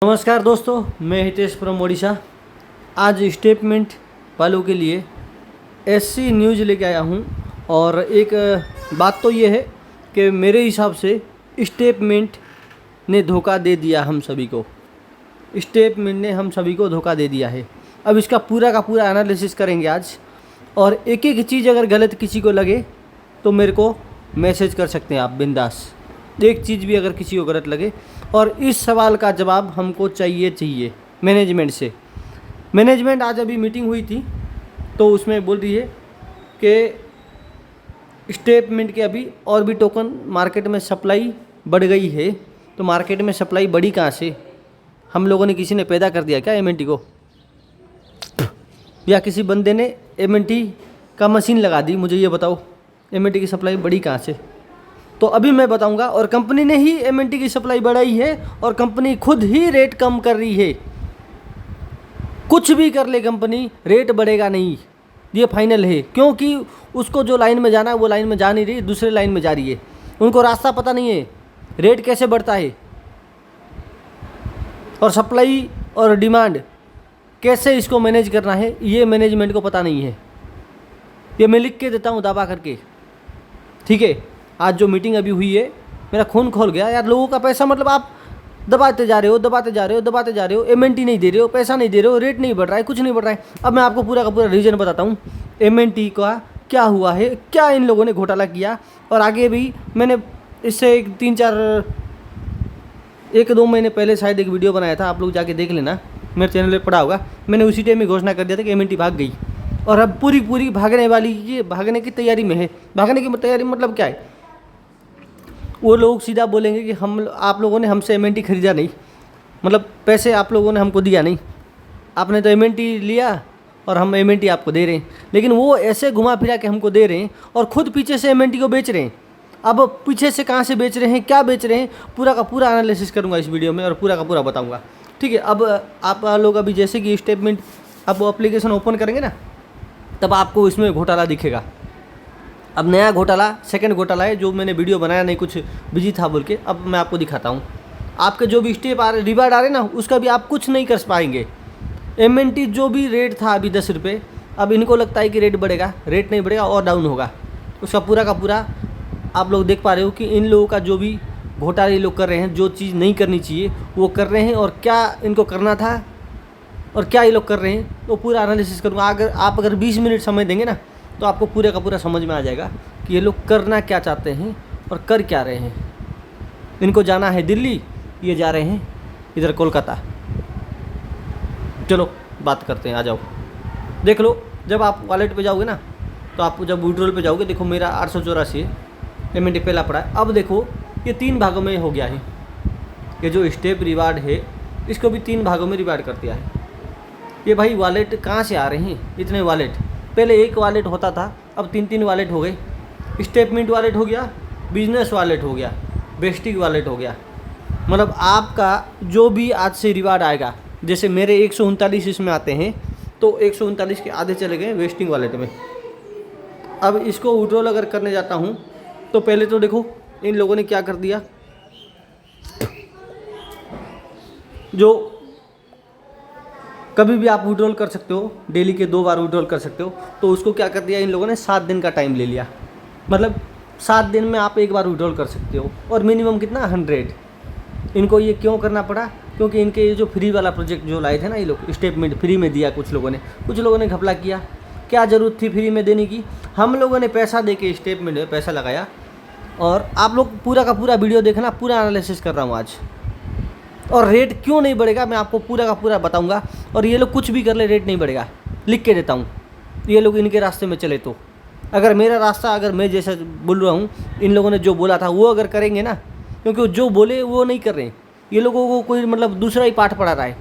नमस्कार दोस्तों, मैं हितेश फ्रॉम ओडिशा। आज स्टेटमेंट वालों के लिए ऐसी न्यूज़ लेके आया हूँ। और एक बात तो ये है कि मेरे हिसाब से स्टेटमेंट ने धोखा दे दिया हम सभी को। स्टेटमेंट ने हम सभी को धोखा दे दिया है। अब इसका पूरा का पूरा एनालिसिस करेंगे आज। और एक एक चीज़ अगर गलत किसी को लगे तो मेरे को मैसेज कर सकते हैं आप बिंदास। एक चीज़ भी अगर किसी को गलत लगे, और इस सवाल का जवाब हमको चाहिए मैनेजमेंट से। मैनेजमेंट आज अभी मीटिंग हुई थी तो उसमें बोल रही है कि स्टेटमेंट के अभी और भी टोकन मार्केट में सप्लाई बढ़ गई है। तो मार्केट में सप्लाई बढ़ी कहाँ से? हम लोगों ने, किसी ने पैदा कर दिया क्या एमएनटी को? या किसी बंदे ने एमएनटी का मशीन लगा दी? मुझे ये बताओ, एमएनटी की सप्लाई बढ़ी कहाँ से? तो अभी मैं बताऊंगा। और कंपनी ने ही एमएनटी की सप्लाई बढ़ाई है और कंपनी खुद ही रेट कम कर रही है। कुछ भी कर ले कंपनी, रेट बढ़ेगा नहीं, ये फाइनल है। क्योंकि उसको जो लाइन में जाना है वो लाइन में जा नहीं रही, दूसरे लाइन में जा रही है। उनको रास्ता पता नहीं है रेट कैसे बढ़ता है और सप्लाई और डिमांड कैसे इसको मैनेज करना है, ये मैनेजमेंट को पता नहीं है। ये मैं लिख के देता हूँ दावा करके, ठीक है। आज जो मीटिंग अभी हुई है, मेरा खून खोल गया यार। लोगों का पैसा मतलब आप दबाते जा रहे हो, एमएनटी नहीं दे रहे हो, पैसा नहीं दे रहे हो, रेट नहीं बढ़ रहा है, कुछ नहीं बढ़ रहा है। अब मैं आपको पूरा का पूरा रीजन बताता हूँ एमएनटी का क्या हुआ है, क्या इन लोगों ने घोटाला किया। और आगे भी मैंने इससे एक दो महीने पहले शायद एक वीडियो बनाया था, आप लोग जाके देख लेना, मेरे चैनल पर पड़ा होगा। मैंने उसी टाइम में घोषणा कर दिया था कि एमएनटी भाग गई और अब पूरी भागने की तैयारी में है। भागने की तैयारी मतलब क्या है? वो लोग सीधा बोलेंगे कि आप लोगों ने हमसे एमएनटी खरीदा नहीं, मतलब पैसे आप लोगों ने हमको दिया नहीं, आपने तो एमएनटी लिया और हम एमएनटी आपको दे रहे हैं। लेकिन वो ऐसे घुमा फिरा के हमको दे रहे हैं और खुद पीछे से एमएनटी को बेच रहे हैं। अब पीछे से कहाँ से बेच रहे हैं, क्या बेच रहे हैं, पूरा का पूरा एनालिसिस करूँगा इस वीडियो में और पूरा का पूरा बताऊँगा, ठीक है। अब आप लोग अभी जैसे कि स्टेटमेंट आप वो एप्लीकेशन ओपन करेंगे ना, तब आपको इसमें घोटाला दिखेगा। अब नया घोटाला, सेकंड घोटाला है, जो मैंने वीडियो बनाया नहीं, कुछ बिजी था बोल के। अब मैं आपको दिखाता हूँ। आपके जो भी स्टेप आ रहे, रिवार्ड आ रहे ना, उसका भी आप कुछ नहीं कर पाएंगे। एमएनटी जो भी रेट था अभी 10 रुपये, अब इनको लगता है कि रेट बढ़ेगा, रेट नहीं बढ़ेगा और डाउन होगा। उसका पूरा का पूरा आप लोग देख पा रहे हो कि इन लोगों का जो भी घोटाले लोग कर रहे हैं, जो चीज़ नहीं करनी चाहिए वो कर रहे हैं, और क्या इनको करना था और क्या ये लोग कर रहे हैं, तो पूरा एनालिसिस करूँगा। अगर 20 मिनट समय देंगे ना, तो आपको पूरे का पूरा समझ में आ जाएगा कि ये लोग करना क्या चाहते हैं और कर क्या रहे हैं। इनको जाना है दिल्ली, ये जा रहे हैं इधर कोलकाता। चलो बात करते हैं, आ जाओ देख लो। जब आप वॉलेट पे जाओगे ना, तो आप जब विड्रॉल पे जाओगे, देखो मेरा 884 है, एमएनटी पहला पड़ा है। अब देखो ये 3 भागों में हो गया है। ये जो स्टेप रिवार्ड है, इसको भी 3 भागों में रिवार्ड कर दिया है। ये भाई वॉलेट कहाँ से आ रहे हैं इतने वॉलेट? पहले एक वॉलेट होता था, अब 3 वॉलेट हो गए। स्टेटमेंट वॉलेट हो गया, बिजनेस वॉलेट हो गया, वेस्टिंग वॉलेट हो गया। मतलब आपका जो भी आज से रिवार्ड आएगा, जैसे मेरे 139 इसमें आते हैं, तो 139 के आधे चले गए वेस्टिंग वॉलेट में। अब इसको विड्रॉल अगर करने जाता हूँ, तो पहले तो देखो इन लोगों ने क्या कर दिया। जो कभी भी आप विड्रॉल कर सकते हो, डेली के 2 बार विड्रॉल कर सकते हो, तो उसको क्या कर दिया इन लोगों ने, 7 दिन का टाइम ले लिया। मतलब 7 दिन में आप एक बार विड्रॉल कर सकते हो, और मिनिमम कितना, 100। इनको ये क्यों करना पड़ा? क्योंकि इनके ये जो फ्री वाला प्रोजेक्ट जो लाए थे ना, ये लोग स्टेटमेंट फ्री में दिया। कुछ लोगों ने घपला किया। क्या ज़रूरत थी फ्री में देने की? हम लोगों ने पैसा दे के स्टेटमेंट में पैसा लगाया। और आप लोग पूरा का पूरा वीडियो देखना, पूरा एनालिसिस कर रहा हूँ आज। और रेट क्यों नहीं बढ़ेगा मैं आपको पूरा का पूरा बताऊंगा। और ये लोग कुछ भी कर ले, रेट नहीं बढ़ेगा, लिख के देता हूँ। ये लोग इनके रास्ते में चले तो, अगर मेरा रास्ता, अगर मैं जैसा बोल रहा हूँ, इन लोगों ने जो बोला था वो अगर करेंगे ना, क्योंकि जो बोले वो नहीं कर रहे हैं। ये लोगों को कोई मतलब दूसरा ही पाठ पढ़ा रहा है।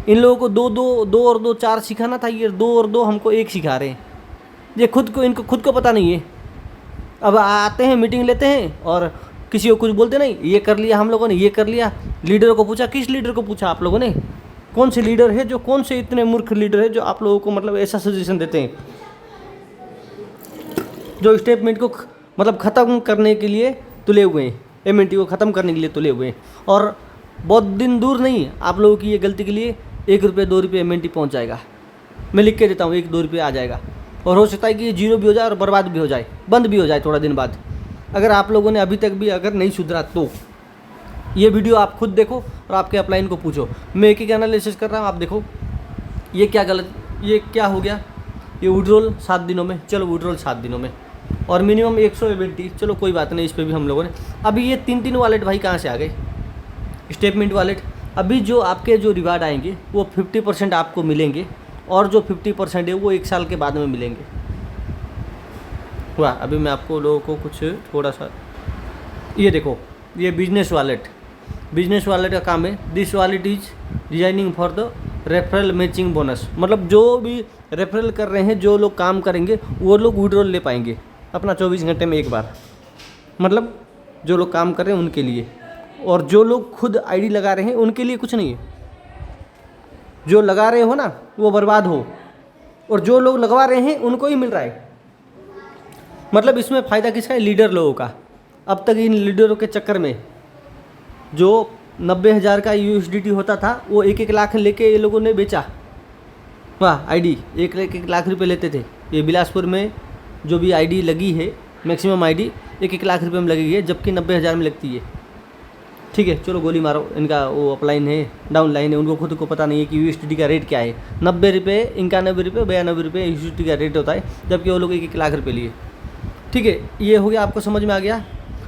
इन लोगों को 2 और 2 4 सिखाना था, ये 2 और 2 हमको 1 सिखा रहे हैं। ये इनको खुद को पता नहीं है। अब आते हैं, मीटिंग लेते हैं और किसी को कुछ बोलते नहीं, ये कर लिया हम लोगों ने, ये कर लिया। लीडर को पूछा, किस लीडर को पूछा आप लोगों ने? कौन से लीडर है जो, कौन से इतने मूर्ख लीडर है जो आप लोगों को मतलब ऐसा सजेशन देते हैं, जो स्टेटमेंट को मतलब ख़त्म करने के लिए तुले हुए हैं, एमएनटी को ख़त्म करने के लिए तुले हुए हैं। और बहुत दिन दूर नहीं, आप लोगों की ये गलती के लिए 1 रुपये 2 रुपये MNT पहुँच जाएगा। मैं लिख के देता हूँ 1-2 रुपये आ जाएगा, और हो सकता है कि ये जीरो भी हो जाए और बर्बाद भी हो जाए, बंद भी हो जाए थोड़ा दिन बाद। अगर आप लोगों ने अभी तक भी अगर नहीं सुधरा तो ये वीडियो आप खुद देखो और आपके अपलाइन को पूछो। मैं एक एनालिसिस कर रहा हूँ, आप देखो ये क्या गलत, ये क्या हो गया। ये विड्रॉल 7 दिनों में, चलो विड्रॉल 7 दिनों में, और मिनिमम 100 MNT, चलो कोई बात नहीं, इस पर भी हम लोगों ने अभी ये 3 वॉलेट भाई कहाँ से आ गए, स्टेटमेंट वॉलेट। अभी जो आपके जो रिवार्ड आएंगे वो 50% आपको मिलेंगे, और जो 50% है वो 1 साल के बाद में मिलेंगे। वाह, अभी मैं आपको लोगों को कुछ थोड़ा सा, ये देखो, ये बिजनेस वॉलेट का काम है। This wallet is designing for the referral matching bonus, मतलब जो भी रेफरल कर रहे हैं, जो लोग काम करेंगे वो लोग विड्रॉल ले पाएंगे अपना 24 घंटे में एक बार, मतलब जो लोग काम कर रहे हैं उनके लिए। और जो लोग खुद आईडी लगा रहे हैं उनके लिए कुछ नहीं है, जो लगा रहे हो ना वो बर्बाद हो, और जो लोग लगवा रहे हैं उनको ही मिल रहा है। मतलब इसमें फ़ायदा किसका है, लीडर लोगों का। अब तक इन लीडरों के चक्कर में जो 90,000 का USDT होता था वो 1-1 लाख लेके ये लोगों ने बेचा। वाह, आईडी 1 लाख रुपए लेते थे। ये बिलासपुर में जो भी आईडी लगी है, मैक्सिमम आईडी 1-1 लाख रुपए में लगी है, जबकि 90,000 में लगती है। ठीक है, चलो गोली मारो, इनका वो अपलाइन है, डाउन लाइन है, उनको खुद को पता नहीं है कि USDT का रेट क्या है। 90 रुपये, 91 रुपये, 92 रुपये USDT का रेट होता है, जबकि वो लोग 1-1 लाख रुपये लिए। ठीक है, ये हो गया, आपको समझ में आ गया।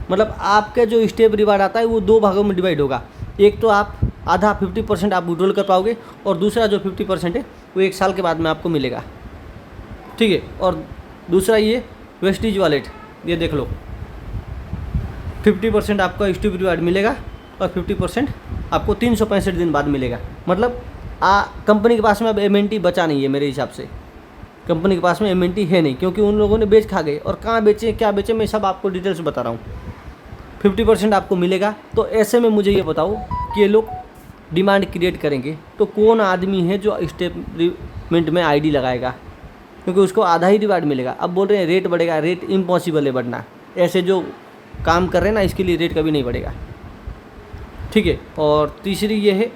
मतलब आपका जो स्टेप रिवार्ड आता है वो 2 भागों में डिवाइड होगा। एक तो आप आधा 50% आप विड्रॉल कर पाओगे, और दूसरा जो 50% है वो 1 साल के बाद में आपको मिलेगा। ठीक है, और दूसरा ये वेस्टेज वॉलेट, ये देख लो, 50% आपको स्टेप रिवार्ड मिलेगा और 50% आपको 365 दिन बाद मिलेगा। मतलब कंपनी के पास में अब MNT बचा नहीं है मेरे हिसाब से, कंपनी के पास में MNT है नहीं, क्योंकि उन लोगों ने बेच खा गए। और कहाँ बेचे, क्या बेचे, मैं सब आपको डिटेल्स बता रहा हूँ। 50% आपको मिलेगा, तो ऐसे में मुझे ये बताओ कि ये लोग डिमांड क्रिएट करेंगे तो कौन आदमी है जो स्टेटमेंट में आईडी लगाएगा, क्योंकि उसको आधा ही रिवार्ड मिलेगा। अब बोल रहे हैं रेट बढ़ेगा, रेट इम्पॉसिबल है बढ़ना। ऐसे जो काम कर रहे हैं ना, इसके लिए रेट कभी नहीं बढ़ेगा। ठीक है, और तीसरी ये है,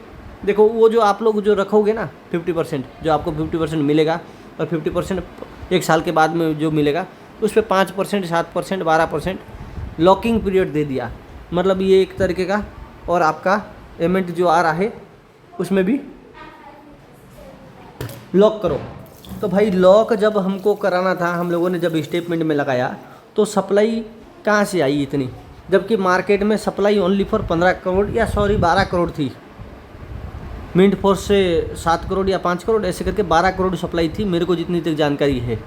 देखो वो जो आप लोग जो रखोगे ना 50%, जो आपको 50% मिलेगा, और 50% 1 साल के बाद में जो मिलेगा, उस पर 5%, 7%, 12% लॉकिंग पीरियड दे दिया। मतलब ये एक तरीके का, और आपका पेमेंट जो आ रहा है उसमें भी लॉक करो। तो भाई लॉक जब हमको कराना था, हम लोगों ने जब स्टेटमेंट में लगाया, तो सप्लाई कहाँ से आई इतनी, जबकि मार्केट में सप्लाई ओनली फॉर 15 करोड़ या 12 करोड़ थी। मिंट फोर्स से 7 करोड़ या 5 करोड़ ऐसे करके 12 करोड़ सप्लाई थी, मेरे को जितनी तक जानकारी है।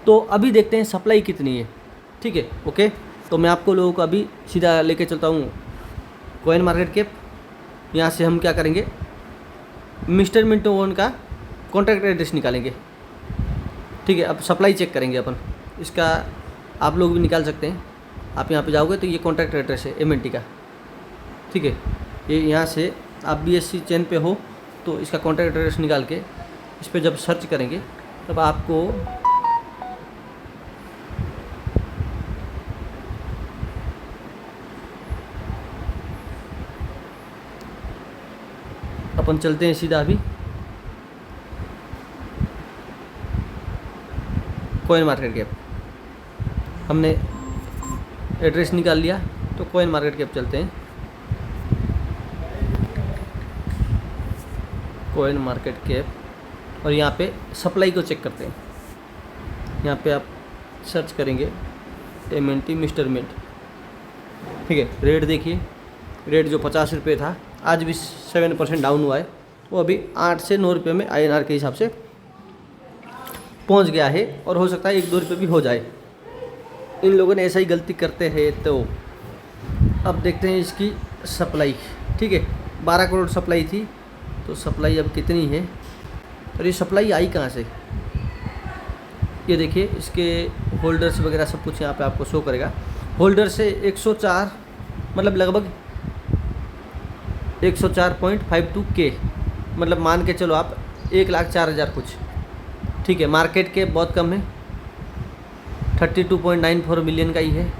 तो अभी देखते हैं सप्लाई कितनी है। ठीक है, ओके। तो मैं आपको लोगों को अभी सीधा लेके चलता हूँ कॉइन मार्केट कैप। यहाँ से हम क्या करेंगे, मिस्टर मिंटो वन का कॉन्ट्रैक्ट एड्रेस निकालेंगे। ठीक है, अब सप्लाई चेक करेंगे अपन इसका, आप लोग भी निकाल सकते हैं। आप यहाँ पे जाओगे तो ये कॉन्ट्रैक्ट एड्रेस है MNT का। ठीक है, ये यहाँ से आप BSC चेन पे हो तो इसका कॉन्ट्रैक्ट एड्रेस निकाल के इस पर जब सर्च करेंगे तब आपको अपन चलते हैं सीधा अभी कॉइन मार्केट कैप। हमने एड्रेस निकाल लिया, तो कॉइन मार्केट कैप चलते हैं। कॉइन मार्केट कैप, और यहाँ पे सप्लाई को चेक करते हैं। यहाँ पे आप सर्च करेंगे MNT मिस्टर मिंट। ठीक है, रेट देखिए, रेट जो 50 रुपये था आज भी 7% डाउन हुआ है, वो अभी 8 से 9 रुपये में INR के हिसाब से पहुंच गया है, और हो सकता है 1-2 रुपये भी हो जाए। इन लोगों ने ऐसा ही गलती करते हैं। तो अब देखते हैं इसकी सप्लाई। ठीक है, 12 करोड़ सप्लाई थी, तो सप्लाई अब कितनी है, और ये सप्लाई आई कहाँ से, ये देखिए इसके होल्डर्स वगैरह सब कुछ यहाँ पे आपको शो करेगा। होल्डर से 104, मतलब लगभग 104.52 के, मतलब मान के चलो आप 1,04,000 कुछ। ठीक है, मार्केट के बहुत कम है, 32.94 मिलियन का ही है।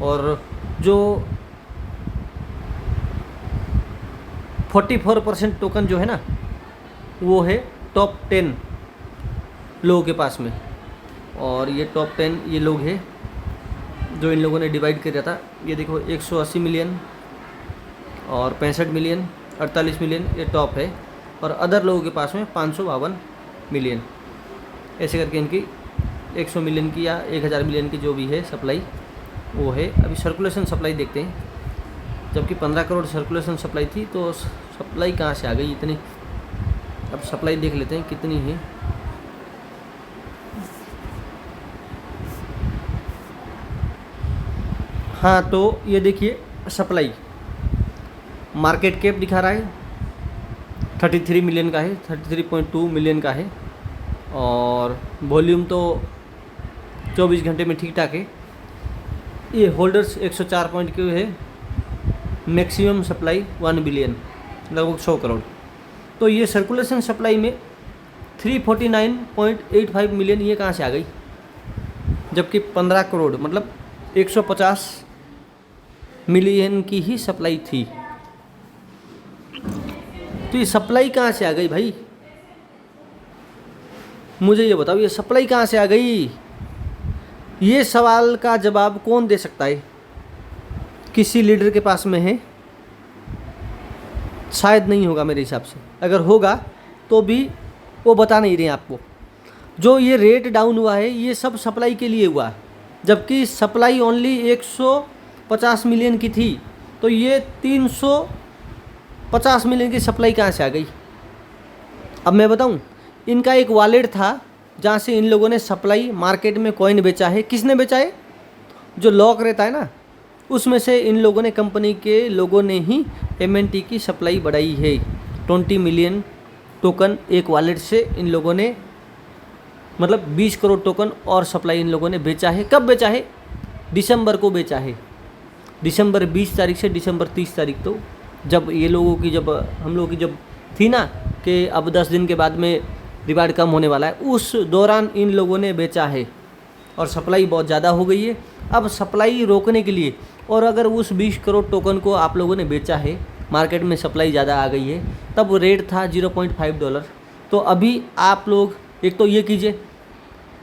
और जो 44% टोकन जो है ना वो है टॉप 10 लोगों के पास में। और ये टॉप 10 ये लोग हैं जो इन लोगों ने डिवाइड किया था। ये देखो 180 मिलियन और 65 मिलियन, 48 मिलियन ये टॉप है, और अदर लोगों के पास में 552 मिलियन। ऐसे करके इनकी 100 मिलियन की या 1000 मिलियन की जो भी है सप्लाई वो है। अभी सर्कुलेशन सप्लाई देखते हैं, जबकि 15 करोड़ सर्कुलेशन सप्लाई थी, तो सप्लाई कहाँ से आ गई इतनी। अब सप्लाई देख लेते हैं कितनी है। हाँ तो ये देखिए सप्लाई, मार्केट कैप दिखा रहा है 33 मिलियन का है, 33.2 मिलियन का है, और वॉल्यूम तो 24 घंटे में ठीक ठाक है। ये होल्डर्स 104 पॉइंट के है, मैक्सिमम सप्लाई 1 बिलियन, लगभग 100 करोड़। तो ये सर्कुलेशन सप्लाई में 349.85 मिलियन ये कहाँ से आ गई, जबकि 15 करोड़ मतलब 150 मिलियन की ही सप्लाई थी। तो ये सप्लाई कहाँ से आ गई भाई, मुझे ये बताओ, ये सप्लाई कहाँ से आ गई? ये सवाल का जवाब कौन दे सकता है? किसी लीडर के पास में है? शायद नहीं होगा मेरे हिसाब से। अगर होगा तो भी वो बता नहीं रहे आपको। जो ये रेट डाउन हुआ है ये सब सप्लाई के लिए हुआ, जबकि सप्लाई ओनली 150 मिलियन की थी, तो ये 350 मिलियन की सप्लाई कहाँ से आ गई? अब मैं बताऊं, इनका एक वॉलेट था जहाँ से इन लोगों ने सप्लाई मार्केट में कॉइन बेचा है। किसने बेचा है? जो लॉक रहता है ना, उसमें से इन लोगों ने, कंपनी के लोगों ने ही MNT की सप्लाई बढ़ाई है। 20 मिलियन टोकन एक वॉलेट से इन लोगों ने, मतलब 20 करोड़ टोकन और सप्लाई इन लोगों ने बेचा है। कब बेचा है? दिसंबर को बेचा है। दिसंबर 20 तारीख से दिसंबर 30 तारीख, तो जब ये लोगों की, जब हम लोगों की जब थी ना कि अब 10 दिन के बाद में रिवार्ड कम होने वाला है, उस दौरान इन लोगों ने बेचा है और सप्लाई बहुत ज़्यादा हो गई है। अब सप्लाई रोकने के लिए, और अगर उस 20 करोड़ टोकन को आप लोगों ने बेचा है, मार्केट में सप्लाई ज़्यादा आ गई है, तब रेट था $0.5। तो अभी आप लोग एक तो ये कीजिए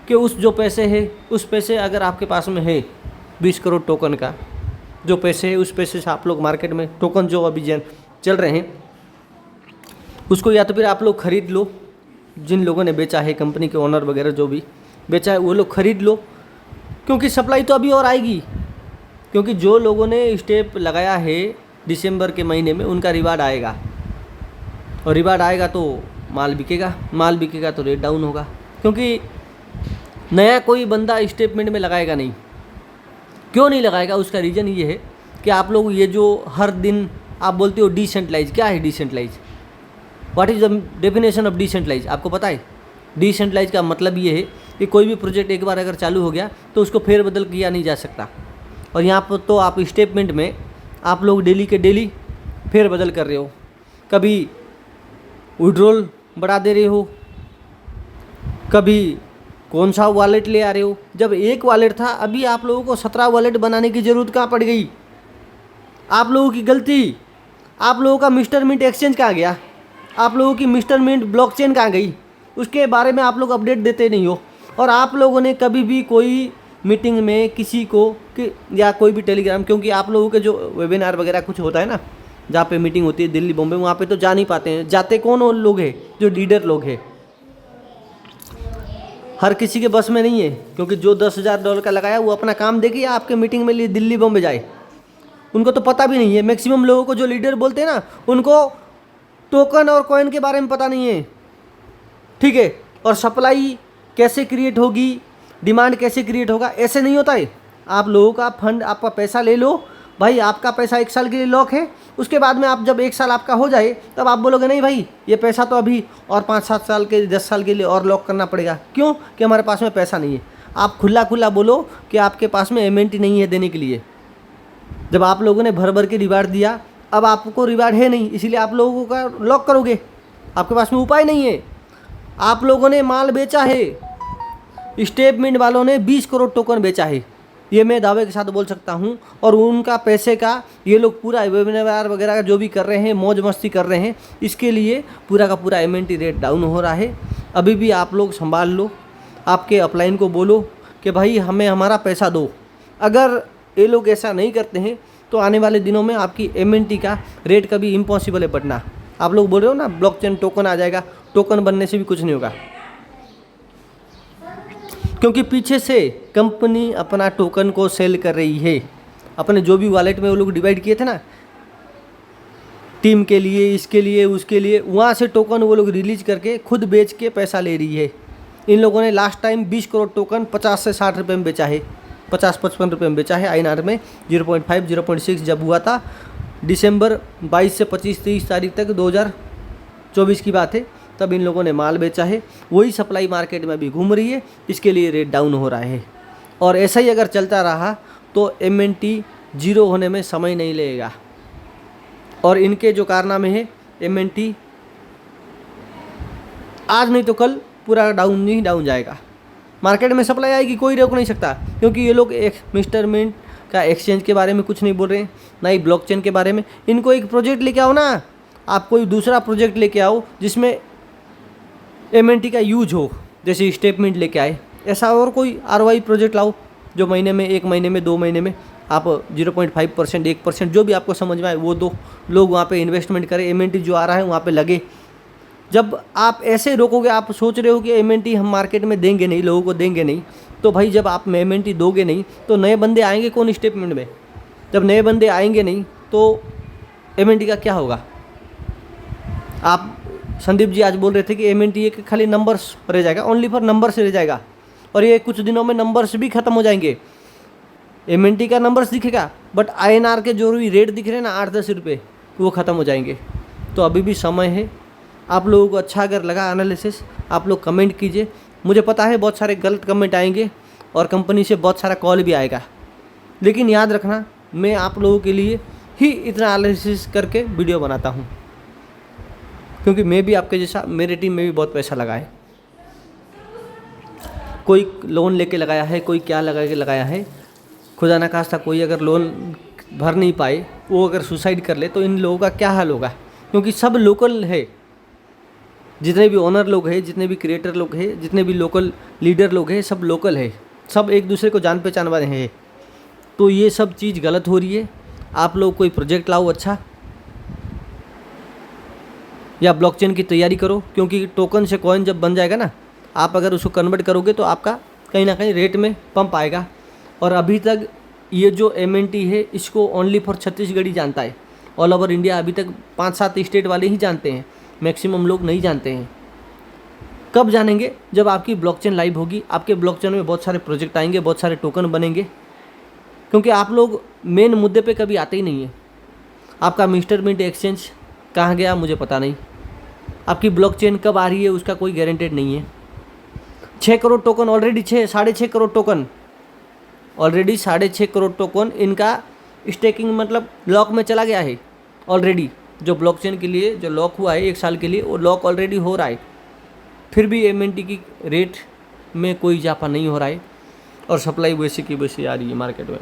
कि उस जो पैसे है, उस पैसे अगर आपके पास में है 20 करोड़ टोकन का जो पैसे है, उस पैसे से आप लोग मार्केट में टोकन जो अभी चल रहे हैं उसको या तो फिर आप लोग ख़रीद लो। जिन लोगों ने बेचा है, कंपनी के ओनर वगैरह जो भी बेचा है, वो लोग ख़रीद लो, क्योंकि सप्लाई तो अभी और आएगी। क्योंकि जो लोगों ने स्टेप लगाया है दिसंबर के महीने में, उनका रिवार्ड आएगा, और रिवार्ड आएगा तो माल बिकेगा, माल बिकेगा तो रेट डाउन होगा। क्योंकि नया कोई बंदा स्टेटमेंट में लगाएगा नहीं। क्यों नहीं लगाएगा? उसका रीज़न ये है कि आप लोग ये जो हर दिन आप बोलते हो डिसेंट्रलाइज, क्या है decentralize? What is the definition of decentralize? आपको पता है? डिसेंट्रलाइज का मतलब ये है कि कोई भी प्रोजेक्ट एक बार अगर चालू हो गया तो उसको फेरबदल किया नहीं जा सकता। और यहाँ पर तो आप स्टेटमेंट में आप लोग डेली के डेली फेरबदल कर रहे हो, कभी विड्रॉल बढ़ा दे रहे हो, कभी कौन सा वॉलेट ले आ रहे हो। जब एक वॉलेट था, अभी आप लोगों को 17 वॉलेट बनाने की ज़रूरत कहाँ पड़ गई? आप लोगों की गलती। आप लोगों का मिस्टर मिंट एक्सचेंज कहाँ गया? आप लोगों की मिस्टर मिंट ब्लॉकचेन कहाँ गई? उसके बारे में आप लोग अपडेट देते नहीं हो। और आप लोगों ने कभी भी कोई मीटिंग में किसी को या कोई भी टेलीग्राम, क्योंकि आप लोगों के जो वेबिनार वगैरह कुछ होता है ना, जहाँ पे मीटिंग होती है दिल्ली बॉम्बे, वहाँ पे तो जा नहीं पाते हैं। जाते कौन और लोग हैं? जो लीडर लोग हैं। हर किसी के बस में नहीं है, क्योंकि जो $10,000 का लगाया वो अपना काम देखे या आपके मीटिंग में लिए दिल्ली बॉम्बे जाए, उनको तो पता भी नहीं है। मैक्सिमम लोगों को जो लीडर बोलते हैं ना, उनको टोकन और कॉइन के बारे में पता नहीं है, ठीक है। और सप्लाई कैसे क्रिएट होगी, डिमांड कैसे क्रिएट होगा, ऐसे नहीं होता है। आप लोगों का फंड, आपका पैसा ले लो भाई, आपका पैसा 1 साल के लिए लॉक है। उसके बाद में आप जब 1 साल आपका हो जाए, तब आप बोलोगे नहीं भाई ये पैसा तो अभी और 5-7 साल के 10 साल के लिए और लॉक करना पड़ेगा। क्यों? कि हमारे पास में पैसा नहीं है। आप खुला खुला बोलो कि आपके पास में MNT नहीं है देने के लिए। जब आप लोगों ने भर भर के रिवार्ड दिया, अब आपको रिवार्ड है नहीं, इसीलिए आप लोगों का लॉक करोगे। आपके पास में उपाय नहीं है। आप लोगों ने माल बेचा है, स्टेटमेंट वालों ने 20 करोड़ टोकन बेचा है, ये मैं दावे के साथ बोल सकता हूँ। और उनका पैसे का ये लोग पूरा वेबिनार वगैरह का जो भी कर रहे हैं, मौज मस्ती कर रहे हैं, इसके लिए पूरा का पूरा एमएनटी रेट डाउन हो रहा है। अभी भी आप लोग संभाल लो, आपके अपलाइन को बोलो कि भाई हमें हमारा पैसा दो। अगर ये लोग ऐसा नहीं करते हैं तो आने वाले दिनों में आपकी एमएनटी का रेट कभी इम्पॉसिबल है बढ़ना। आप लोग बोल रहे हो ना ब्लॉकचेन टोकन आ जाएगा, टोकन बनने से भी कुछ नहीं होगा, क्योंकि पीछे से कंपनी अपना टोकन को सेल कर रही है। अपने जो भी वॉलेट में वो लोग डिवाइड किए थे ना, टीम के लिए, इसके लिए, उसके लिए, वहाँ से टोकन वो लोग रिलीज करके खुद बेच के पैसा ले रही है। इन लोगों ने लास्ट टाइम 20 करोड़ टोकन 50 से 60 रुपये में बेचा है, 50-55 रुपये में बेचा है INR में। 0.5 0.6 जब हुआ था दिसंबर 22 से 25-30 तारीख तक 2024 की बात है, तब इन लोगों ने माल बेचा है। वही सप्लाई मार्केट में भी घूम रही है, इसके लिए रेट डाउन हो रहा है। और ऐसा ही अगर चलता रहा तो एमएनटी जीरो होने में समय नहीं लगेगा। और इनके जो कारनामे हैं, एमएनटी आज नहीं तो कल पूरा डाउन ही डाउन जाएगा। मार्केट में सप्लाई आएगी, कोई रोक नहीं सकता, क्योंकि ये लोग एक मिस्टर मिंट का एक्सचेंज के बारे में कुछ नहीं बोल रहे हैं, ना ही ब्लॉकचेन के बारे में। इनको एक प्रोजेक्ट लेके आओ ना, आप कोई दूसरा प्रोजेक्ट लेके आओ जिसमें एमएनटी का यूज हो, जैसे स्टेटमेंट लेके आए। ऐसा और कोई ROI प्रोजेक्ट लाओ जो महीने में, 1 महीने में, 2 महीने में आप 0.5%, 1% जो भी आपको समझ में आए वो दो, लोग वहाँ पे इन्वेस्टमेंट करें, एमएनटी जो आ रहा है वहाँ पे लगे। जब आप ऐसे रोकोगे, आप सोच रहे हो कि एमएनटी हम मार्केट में देंगे नहीं, लोगों को देंगे नहीं, तो भाई जब आप एमएनटी दोगे नहीं तो नए बंदे आएंगे कौन स्टेटमेंट में? जब नए बंदे आएंगे नहीं तो एमएनटी का क्या होगा? आप संदीप जी आज बोल रहे थे कि एमएनटी एक खाली नंबर्स रह जाएगा, ओनली फॉर नंबर्स रह जाएगा, और ये कुछ दिनों में नंबर्स भी ख़त्म हो जाएंगे। एमएनटी का नंबर्स दिखेगा, बट INR के जो भी रेट दिख रहे हैं ना 8-10 रुपये, वो ख़त्म हो जाएंगे। तो अभी भी समय है। आप लोगों को अच्छा अगर लगा एनालिसिस, आप लोग कमेंट कीजिए। मुझे पता है बहुत सारे गलत कमेंट आएंगे और कंपनी से बहुत सारा कॉल भी आएगा, लेकिन याद रखना मैं आप लोगों के लिए ही इतना एनालिसिस करके वीडियो बनाता हूँ, क्योंकि मैं भी आपके जैसा, मेरे टीम में भी बहुत पैसा लगा है। कोई लोन लेके लगाया है, कोई क्या लगा के लगाया है। खुदा ना खास्ता कोई अगर लोन भर नहीं पाए, वो अगर सुसाइड कर ले, तो इन लोगों का क्या हाल होगा? क्योंकि सब लोकल है, जितने भी ओनर लोग हैं, जितने भी क्रिएटर लोग हैं, जितने भी लोकल लीडर लोग हैं, सब लोकल है, सब एक दूसरे को जान पहचान वाले हैं। तो ये सब चीज़ गलत हो रही है। आप लोग कोई प्रोजेक्ट लाओ अच्छा, या ब्लॉकचेन की तैयारी करो, क्योंकि टोकन से कॉइन जब बन जाएगा ना, आप अगर उसको कन्वर्ट करोगे तो आपका कहीं ना कहीं रेट में पंप आएगा। और अभी तक ये जो एमएनटी है इसको ओनली फॉर छत्तीसगढ़ ही जानता है। ऑल ओवर इंडिया अभी तक 5-7 स्टेट वाले ही जानते हैं, मैक्सिमम लोग नहीं जानते हैं। कब जानेंगे? जब आपकी ब्लॉकचेन लाइव होगी, आपके ब्लॉकचेन में बहुत सारे प्रोजेक्ट आएंगे, बहुत सारे टोकन बनेंगे, क्योंकि आप लोग मेन मुद्दे पे कभी आते ही नहीं है। आपका मिस्टर मिंट एक्सचेंज कहाँ गया मुझे पता नहीं, आपकी ब्लॉकचेन कब आ रही है उसका कोई गारंटेड नहीं है। 6 crore token already, 6.5 crore token already, 6.5 crore token इनका स्टेकिंग मतलब लॉक में चला गया है ऑलरेडी। जो ब्लॉकचेन के लिए जो लॉक हुआ है 1 साल के लिए, वो लॉक ऑलरेडी हो रहा है। फिर भी एमएनटी की रेट में कोई इजाफा नहीं हो रहा है, और सप्लाई वैसे की वैसे आ रही है मार्केट में।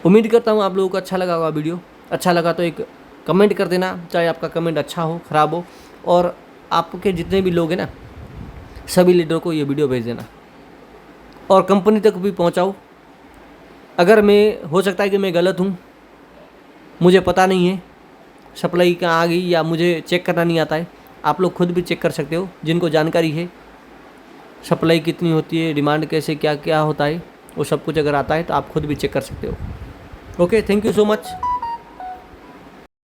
उम्मीद करता हूँ आप लोगों को अच्छा लगा होगा वीडियो। अच्छा लगा तो एक कमेंट कर देना, चाहे आपका कमेंट अच्छा हो ख़राब हो। और आपके जितने भी लोग हैं ना, सभी लीडर को ये वीडियो भेज देना और कंपनी तक भी पहुंचाओ। अगर मैं, हो सकता है कि मैं गलत हूं, मुझे पता नहीं है सप्लाई कहाँ आ गई, या मुझे चेक करना नहीं आता है। आप लोग खुद भी चेक कर सकते हो, जिनको जानकारी है सप्लाई कितनी होती है, डिमांड कैसे, क्या क्या होता है, वो सब कुछ अगर आता है तो आप खुद भी चेक कर सकते हो। Okay, thank you so much.